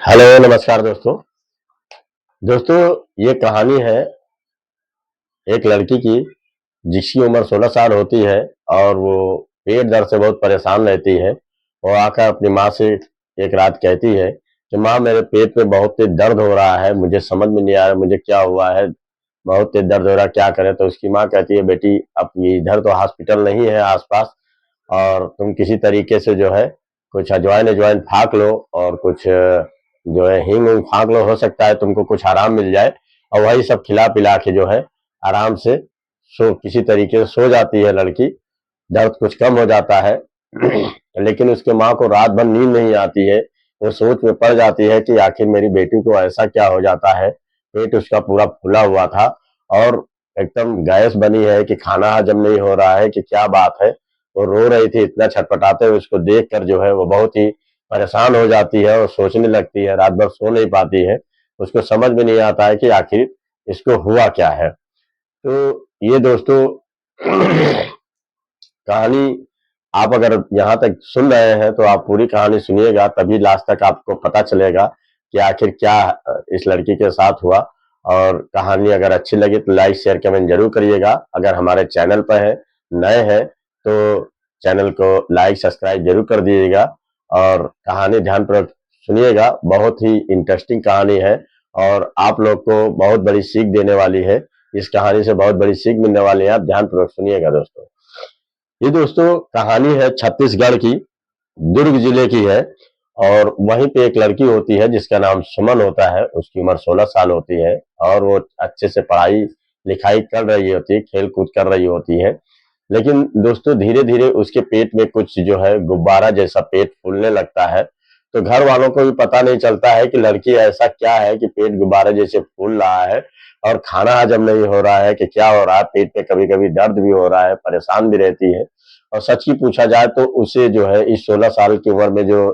Hello नमस्कार दोस्तों। दोस्तों, ये कहानी है एक लड़की की जिसकी उम्र 16 साल होती है और वो पेट दर्द से बहुत परेशान रहती है। वो आकर अपनी माँ से एक रात कहती है कि माँ, मेरे पेट में बहुत तेज दर्द हो रहा है, मुझे समझ में नहीं आ रहा मुझे क्या हुआ है, बहुत तेज दर्द हो रहा है, क्या करें। तो उसकी माँ कहती है, बेटी अब इधर तो हॉस्पिटल नहीं है आसपास, और तुम किसी तरीके से जो है कुछ अजवाइन अजवाइन फाँक लो और कुछ जो है हींग वींग फाँक लो, हो सकता है तुमको कुछ आराम मिल जाए। और वही सब खिला पिला के जो है आराम से सो किसी तरीके से सो जाती है लड़की। दर्द कुछ कम हो जाता है। लेकिन उसके माँ को रात भर नींद नहीं आती है। वो सोच में पड़ जाती है कि आखिर मेरी बेटी को ऐसा क्या हो जाता है। पेट उसका पूरा फूला हुआ था और एकदम गैस बनी है कि खाना हजम नहीं हो रहा है कि क्या बात है। वो रो रही थी, इतना छटपटाते हुए उसको देख कर जो है वो बहुत ही परेशान हो जाती है और सोचने लगती है, रात भर सो नहीं पाती है। उसको समझ में नहीं आता है कि आखिर इसको हुआ क्या है। तो ये दोस्तों कहानी आप अगर यहाँ तक सुन रहे हैं तो आप पूरी कहानी सुनिएगा, तभी लास्ट तक आपको पता चलेगा कि आखिर क्या इस लड़की के साथ हुआ। और कहानी अगर अच्छी लगी तो लाइक शेयर कमेंट जरूर करिएगा। अगर हमारे चैनल पर है, नए हैं, तो चैनल को लाइक सब्सक्राइब जरूर कर दीजिएगा। और कहानी ध्यानपूर्वक सुनिएगा, बहुत ही इंटरेस्टिंग कहानी है और आप लोग को बहुत बड़ी सीख देने वाली है। इस कहानी से बहुत बड़ी सीख मिलने वाली है, आप ध्यानपूर्वक सुनिएगा दोस्तों। ये दोस्तों कहानी है छत्तीसगढ़ की, दुर्ग जिले की है। और वहीं पे एक लड़की होती है जिसका नाम सुमन होता है। उसकी उम्र 16 साल होती है और वो अच्छे से पढ़ाई लिखाई कर रही होती है, खेल कूद कर रही होती है। लेकिन दोस्तों धीरे धीरे उसके पेट में कुछ जो है गुब्बारा जैसा पेट फूलने लगता है। तो घर वालों को भी पता नहीं चलता है कि लड़की ऐसा क्या है कि पेट गुब्बारे जैसे फूल रहा है और खाना हजम नहीं हो रहा है कि क्या हो रहा है। पेट में कभी कभी दर्द भी हो रहा है, परेशान भी रहती है। और सच की पूछा जाए तो उसे जो है इस 16 साल की उम्र में जो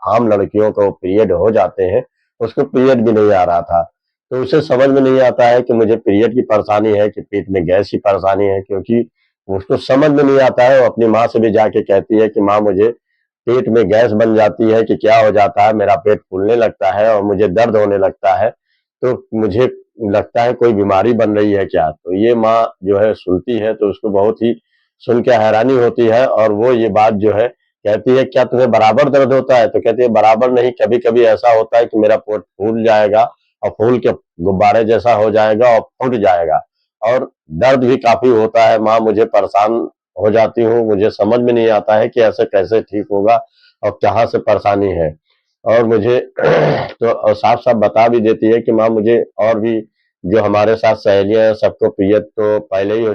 आम लड़कियों को पीरियड हो जाते हैं, उसको पीरियड भी नहीं आ रहा था। तो उसे समझ में नहीं आता है कि मुझे पीरियड की परेशानी है कि पेट में गैस की परेशानी है, क्योंकि उसको समझ में नहीं आता है। वो अपनी माँ से भी जाके कहती है कि माँ, मुझे पेट में गैस बन जाती है कि क्या हो जाता है, मेरा पेट फूलने लगता है और मुझे दर्द होने लगता है। तो मुझे लगता है कोई बीमारी बन रही है क्या। तो ये माँ जो है सुनती है तो उसको बहुत ही सुन के हैरानी होती है और वो ये बात जो है कहती है, क्या तुम्हें बराबर दर्द होता है। तो कहती है, बराबर नहीं, कभी कभी ऐसा होता है कि मेरा पेट फूल जाएगा और फूल के गुब्बारे जैसा हो जाएगा और फूट जाएगा और दर्द भी काफी होता है। माँ, मुझे परेशान हो जाती हूँ, मुझे समझ में नहीं आता है कि ऐसे कैसे ठीक होगा और कहाँ से परेशानी है। और मुझे तो और साफ साफ बता भी देती है कि माँ, मुझे और भी जो हमारे साथ सहेलियां हैं सबको पीरियड तो पहले ही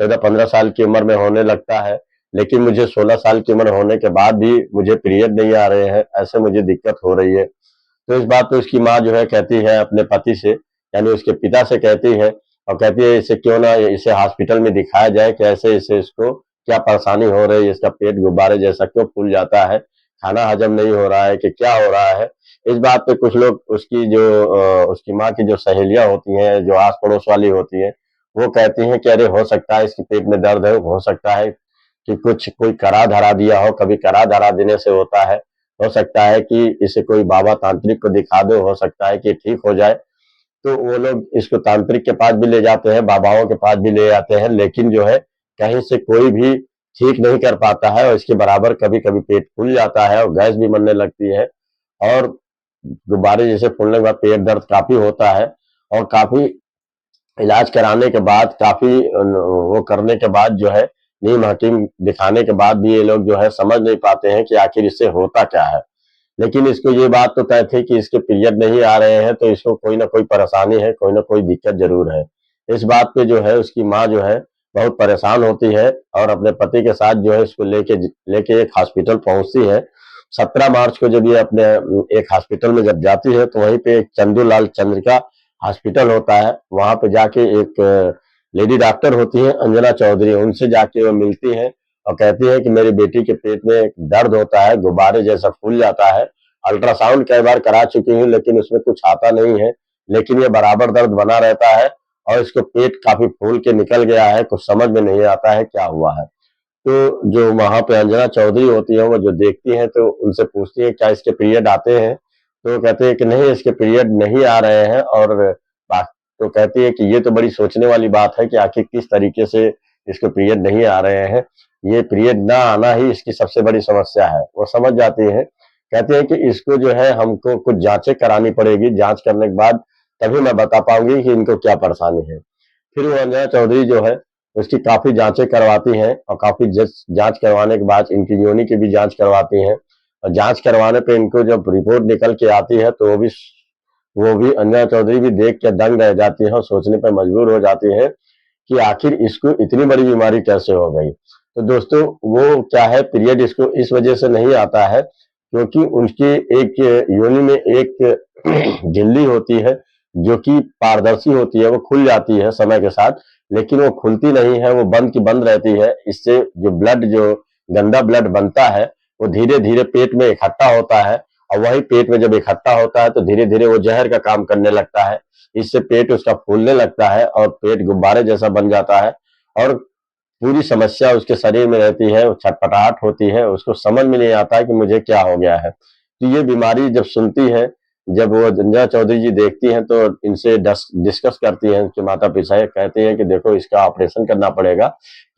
14-15 साल की उम्र में होने लगता है, लेकिन मुझे 16 साल की उम्र होने के बाद भी मुझे पीरियड नहीं आ रहे हैं, ऐसे मुझे दिक्कत हो रही है। तो इस बात पे उसकी माँ जो है कहती है अपने पति से, यानी उसके पिता से कहती है और कहती है, इसे क्यों ना इसे हॉस्पिटल में दिखाया जाए, कैसे इसे इसको क्या परेशानी हो रही है, इसका पेट गुब्बारे जैसा क्यों फूल जाता है, खाना हजम नहीं हो रहा है कि क्या हो रहा है। इस बात पे कुछ लोग उसकी जो उसकी माँ की जो सहेलियां होती हैं, जो आस पड़ोस वाली होती हैं, वो कहती हैं कि अरे हो सकता है इसके पेट में दर्द है, हो सकता है कि कुछ कोई करा धरा दिया हो, कभी करा धरा देने से होता है। हो सकता है कि इसे कोई बाबा तांत्रिक को दिखा दो, हो सकता है कि ठीक हो जाए। तो वो लोग इसको तांत्रिक के पास भी ले जाते हैं, बाबाओं के पास भी ले जाते हैं, लेकिन जो है कहीं से कोई भी ठीक नहीं कर पाता है और इसके बराबर कभी कभी पेट फूल जाता है और गैस भी बनने लगती है और गुब्बारे जैसे फूलने के बाद पेट दर्द काफी होता है। और काफी इलाज कराने के बाद, काफी वो करने के बाद जो है नीम हकीम दिखाने के बाद भी ये लोग जो है समझ नहीं पाते हैं कि आखिर इससे होता क्या है। लेकिन इसको ये बात तो तय थी कि इसके पीरियड नहीं आ रहे हैं, तो इसको कोई ना कोई परेशानी है, कोई ना कोई दिक्कत जरूर है। इस बात पे जो है उसकी माँ जो है बहुत परेशान होती है और अपने पति के साथ जो है इसको लेके लेके एक हॉस्पिटल पहुंचती है। 17 मार्च को जब ये अपने एक हॉस्पिटल में जब जाती है तो वहीं पे एक चंदूलाल चंद्रिका हॉस्पिटल होता है। वहां पे जाके एक लेडी डॉक्टर होती है, अंजना चौधरी, उनसे जाके वो मिलती है और कहती है कि मेरी बेटी के पेट में एक दर्द होता है, गुब्बारे जैसा फूल जाता है। अल्ट्रासाउंड कई बार करा चुकी हूँ लेकिन उसमें कुछ आता नहीं है, लेकिन ये बराबर दर्द बना रहता है और इसको पेट काफी फूल के निकल गया है, कुछ समझ में नहीं आता है क्या हुआ है। तो जो वहां पे अंजना चौधरी होती है वो जो देखती है तो उनसे पूछती है क्या इसके पीरियड आते हैं। तो कहते हैं कि नहीं, इसके पीरियड नहीं आ रहे हैं। और तो कहती है कि ये तो बड़ी सोचने वाली बात है कि आखिर किस तरीके से इसको पीरियड नहीं आ रहे हैं, ये पीरियड ना आना ही इसकी सबसे बड़ी समस्या है। वो समझ जाती है, कहते हैं कि इसको जो है हमको कुछ जांचें करानी पड़ेगी, जांच करने के बाद तभी मैं बता पाऊंगी कि इनको क्या परेशानी है। फिर वो अंजना चौधरी जो है उसकी काफी जांचें करवाती हैं, और काफी जांच करवाने के बाद इनकी योनि की भी जांच करवाती हैं। और जांच करवाने पे इनको जब रिपोर्ट निकल के आती है तो वो भी अंजना चौधरी भी देख के दंग रह जाती है और सोचने पर मजबूर हो जाती है कि आखिर इसको इतनी बड़ी बीमारी कैसे हो गई। तो दोस्तों, वो क्या है, पीरियड इसको इस वजह से नहीं आता है क्योंकि उनकी एक योनि में एक झिल्ली होती है जो कि पारदर्शी होती है, वो खुल जाती है समय के साथ, लेकिन वो खुलती नहीं है, वो बंद की बंद रहती है। इससे जो गंदा ब्लड बनता है वो धीरे धीरे पेट में इकट्ठा होता है, और वही पेट में जब इकट्ठा होता है तो धीरे धीरे वो जहर का काम करने लगता है। इससे पेट उसका फूलने लगता है और पेट गुब्बारे जैसा बन जाता है, और पूरी समस्या उसके शरीर में रहती है, वो छटपटाहट होती है, उसको समझ में नहीं आता है कि मुझे क्या हो गया है। तो ये बीमारी जब सुनती है, जब वो अंजना चौधरी जी देखती हैं तो इनसे डिस्कस करती हैं, उनके माता पिता कहते हैं कि देखो, इसका ऑपरेशन करना पड़ेगा,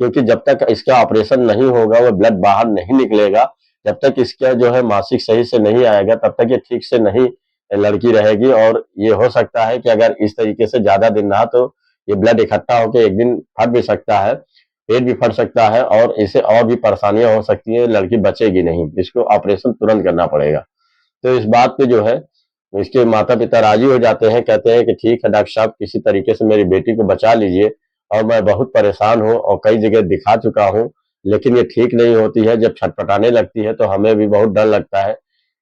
क्योंकि जब तक इसका ऑपरेशन नहीं होगा, वो ब्लड बाहर नहीं निकलेगा, जब तक इसका जो है मासिक सही से नहीं आएगा, तब तक ये ठीक से नहीं लड़की रहेगी। और ये हो सकता है कि अगर इस तरीके से ज्यादा दिन रहा तो ये ब्लड इकट्ठा होकर एक दिन फट भी सकता है, पेट भी फट सकता है, और इससे और भी परेशानियां हो सकती है, लड़की बचेगी नहीं, इसको ऑपरेशन तुरंत करना पड़ेगा। तो इस बात पे जो है इसके माता पिता राजी हो जाते हैं, कहते हैं कि ठीक है डॉक्टर साहब, किसी तरीके से मेरी बेटी को बचा लीजिए, और मैं बहुत परेशान हूँ और कई जगह दिखा चुका हूँ, लेकिन ये ठीक नहीं होती है, जब छटपटाने लगती है तो हमें भी बहुत डर लगता है,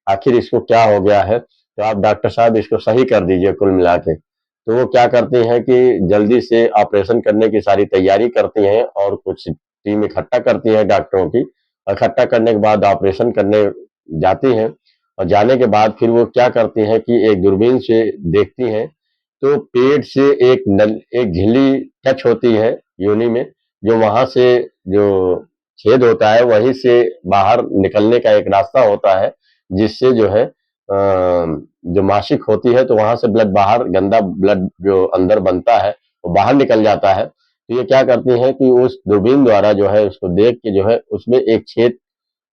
आखिर इसको क्या हो गया है, तो आप डॉक्टर साहब इसको सही कर दीजिए कुल मिला के। तो वो क्या करती हैं कि जल्दी से ऑपरेशन करने की सारी तैयारी करती हैं, और कुछ टीम इकट्ठा करती हैं डॉक्टरों की, इकट्ठा करने के बाद ऑपरेशन करने जाती हैं। और जाने के बाद फिर वो क्या करती हैं कि एक दूरबीन से देखती हैं, तो पेट से एक झिल्ली टच होती है योनि में, जो वहां से जो छेद होता है वहीं से बाहर निकलने का एक रास्ता होता है, जिससे जो है जो मासिक होती है तो वहां से ब्लड बाहर, गंदा ब्लड जो अंदर बनता है वो बाहर निकल जाता है। तो ये क्या करती हैं कि उस दूरबीन द्वारा जो है उसको देख के जो है उसमें एक छेद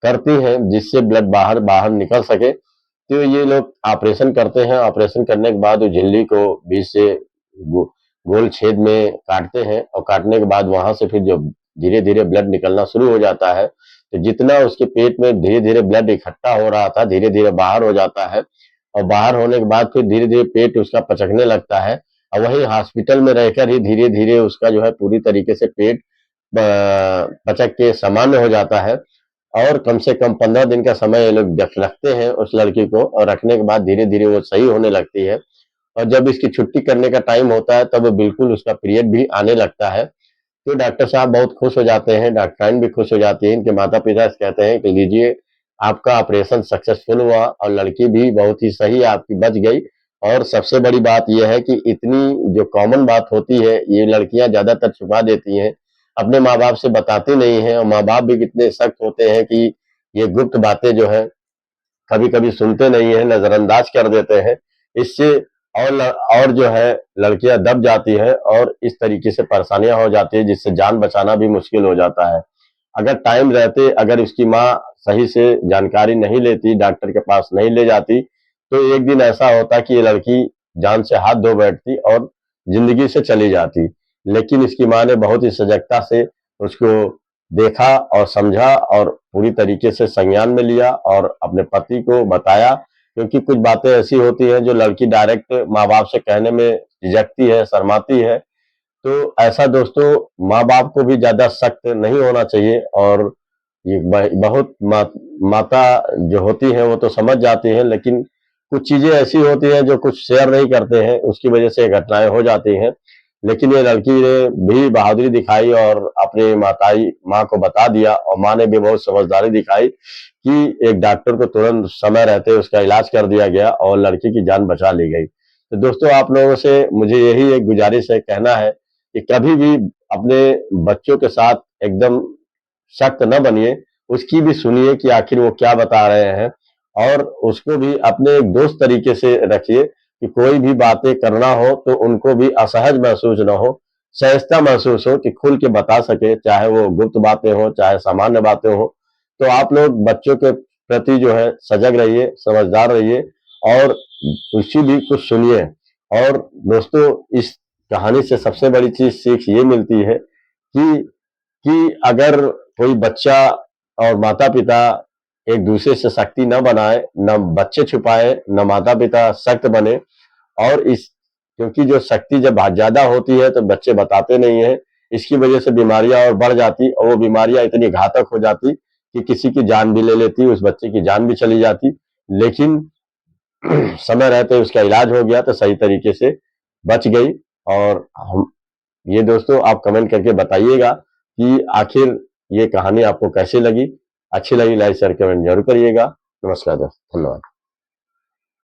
करती हैं, जिससे ब्लड बाहर बाहर निकल सके। तो ये लोग ऑपरेशन करते हैं, ऑपरेशन करने के बाद वो झिल्ली को बीच से गोल छेद में काटते हैं, और काटने के बाद वहां से फिर जो धीरे धीरे ब्लड निकलना शुरू हो जाता है, तो जितना उसके पेट में धीरे धीरे ब्लड इकट्ठा हो रहा था धीरे धीरे बाहर हो जाता है, और बाहर होने के बाद फिर धीरे धीरे पेट उसका पचकने लगता है, और वही हॉस्पिटल में रहकर ही धीरे धीरे उसका जो है पूरी तरीके से पेट पचक के सामान्य हो जाता है। और कम से कम 15 दिन का समय ये लोग रखते हैं उस लड़की को, और रखने के बाद धीरे धीरे वो सही होने लगती है। और जब इसकी छुट्टी करने का टाइम होता है तब बिल्कुल उसका पीरियड भी आने लगता है। तो डॉक्टर साहब बहुत खुश हो जाते हैं, डॉक्टराइन भी खुश हो जाती है, इनके माता पिता कहते हैं कि लीजिए, आपका ऑपरेशन सक्सेसफुल हुआ और लड़की भी बहुत ही सही आपकी बच गई। और सबसे बड़ी बात यह है कि इतनी जो कॉमन बात होती है ये लड़कियां ज्यादातर छुपा देती हैं, अपने माँ बाप से बताती नहीं है, और माँ बाप भी कितने सख्त होते हैं कि ये गुप्त बातें जो है कभी कभी सुनते नहीं है, नजरअंदाज कर देते हैं। इससे और जो है लड़कियां दब जाती है, और इस तरीके से परेशानियां हो जाती है, जिससे जान बचाना भी मुश्किल हो जाता है। अगर टाइम रहते, अगर उसकी माँ सही से जानकारी नहीं लेती, डॉक्टर के पास नहीं ले जाती, तो एक दिन ऐसा होता कि ये लड़की जान से हाथ धो बैठती और जिंदगी से चली जाती। लेकिन इसकी माँ ने बहुत ही सजगता से उसको देखा और समझा, और पूरी तरीके से संज्ञान में लिया और अपने पति को बताया, क्योंकि कुछ बातें ऐसी होती हैं जो लड़की डायरेक्ट माँ बाप से कहने में झिझकती है, शर्माती है। तो ऐसा दोस्तों, माँ बाप को भी ज्यादा सख्त नहीं होना चाहिए, और ये बहुत माता जो होती है वो तो समझ जाती है, लेकिन कुछ चीजें ऐसी होती हैं जो कुछ शेयर नहीं करते हैं, उसकी वजह से घटनाएं हो जाती हैं। लेकिन ये लड़की ने भी बहादुरी दिखाई और अपने माँ को बता दिया, और माँ ने भी बहुत समझदारी दिखाई कि एक डॉक्टर को तुरंत समय रहते उसका इलाज कर दिया गया और लड़की की जान बचा ली गई। तो दोस्तों, आप लोगों से मुझे यही एक गुजारिश है, कहना है कि कभी भी अपने बच्चों के साथ एकदम सख्त न बनिए, उसकी भी सुनिए कि आखिर वो क्या बता रहे हैं, और उसको भी अपने एक दोस्त तरीके से रखिए कि कोई भी बातें करना हो तो उनको भी असहज महसूस ना हो, सहजता महसूस हो कि खुल के बता सके, चाहे वो गुप्त बातें हो, चाहे सामान्य बातें हो। तो आप लोग बच्चों के प्रति जो है सजग रहिए, समझदार रहिए और उसकी भी कुछ सुनिए। और दोस्तों, इस कहानी से सबसे बड़ी चीज सीख ये मिलती है कि अगर कोई बच्चा और माता-पिता एक दूसरे से सख्ती न बनाए, न बच्चे छुपाए, न माता-पिता सख्त बने और इस क्योंकि जो सख्ती जब ज़्यादा होती है तो बच्चे बताते नहीं हैं, इसकी वजह से बीमारियाँ और बढ़ जाती और वो बीमारियाँ इतनी घातक हो जाती कि किसी की जान भी ले लेती, उस बच्चे की जान भी चली जाती। लेकिन समय रहते उसका इलाज हो गया तो सही तरीके से बच गई। और हम ये दोस्तों आप कमेंट करके बताइएगा कि आखिर ये कहानी आपको कैसी लगी? अच्छी लगी लाइक शेयर कमेंट जरूर करिएगा। नमस्कार दोस्तों, धन्यवाद।